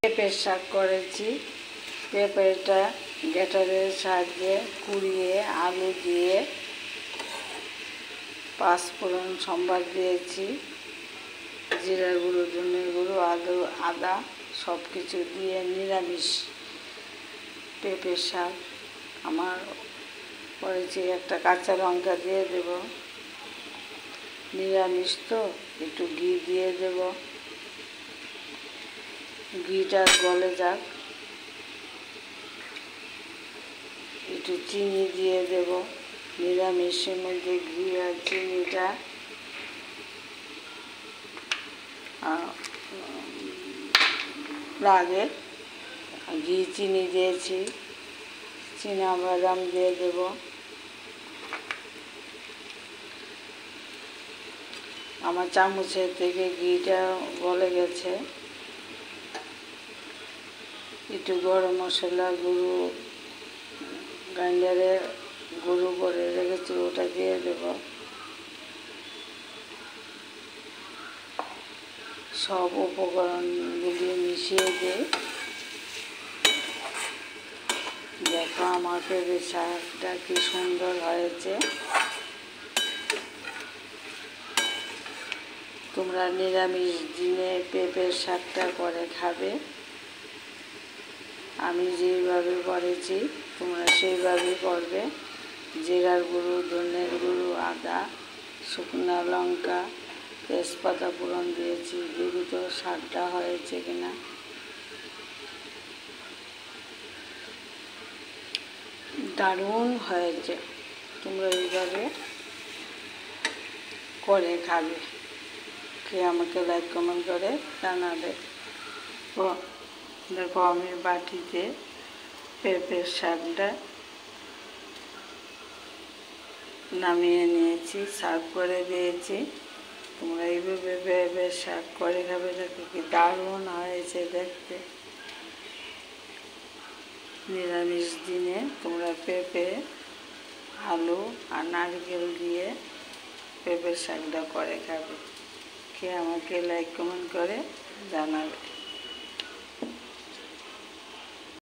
পেঁপের শাক করেছি। পেঁপেটা গ্রেটারের সাহায্যে কুড়িয়ে আলু দিয়ে পাঁচফোড়ন সম্বার দিয়েছি, জিরা গুঁড়ো, ধনে গুঁড়ো, আদা সব কিছু দিয়ে নিরামিষ পেঁপের শাক আমার করেছি। একটা কাঁচা লঙ্কা দিয়ে দেব, নিরামিষ তো একটু ঘি দিয়ে দেব, ঘিটা গলে যাক, একটু চিনি দিয়ে দেব। নিরামিষের মধ্যে ঘি আর চিনিটা লাগে। ঘি চিনি দিয়েছি, বাদাম দিয়ে দেব। আমার চামচের থেকে ঘিটা গলে গেছে। একটু গরম মশলা গুঁড়ো গ্রাইন্ডারে গুঁড়ো করে রেখেছি, ওটা দিয়ে দেব। সব উপকরণগুলি মিশিয়ে দিয়ে দেখো আমার পেঁপের শাকটা কি সুন্দর হয়েছে। তোমরা নিরামিষ দিনে পেঁপের শাকটা করে খাবে। আমি যেইভাবে করেছি তোমরা সেইভাবেই করবে। জিরার গুঁড়ো, ধনের গুঁড়ো, আদা, শুকনো লঙ্কা, তেজপাতা ফোড়ন দিয়েছি। দেখি তো শাকটা হয়েছে কিনা। দারুণ হয়েছে। তোমরা এইভাবে করে খাবে, খেয়ে আমাকে লাইক কমেন্ট করে জানাবে। দেখো আমি বাটিতে পেঁপের শাকটা নামিয়ে নিয়েছি, সার্ভ করে দিয়েছি। তোমরা এইভাবে পেঁপের শাক করে খাবে, দেখো কি দারুণ হয়েছে দেখতে। নিরামিষ দিনে তোমরা পেঁপে, আলু আর নারকেল দিয়ে পেঁপের শাকটা করে খাবে, খেয়ে আমাকে লাইক কমেন্ট করে জানাবে।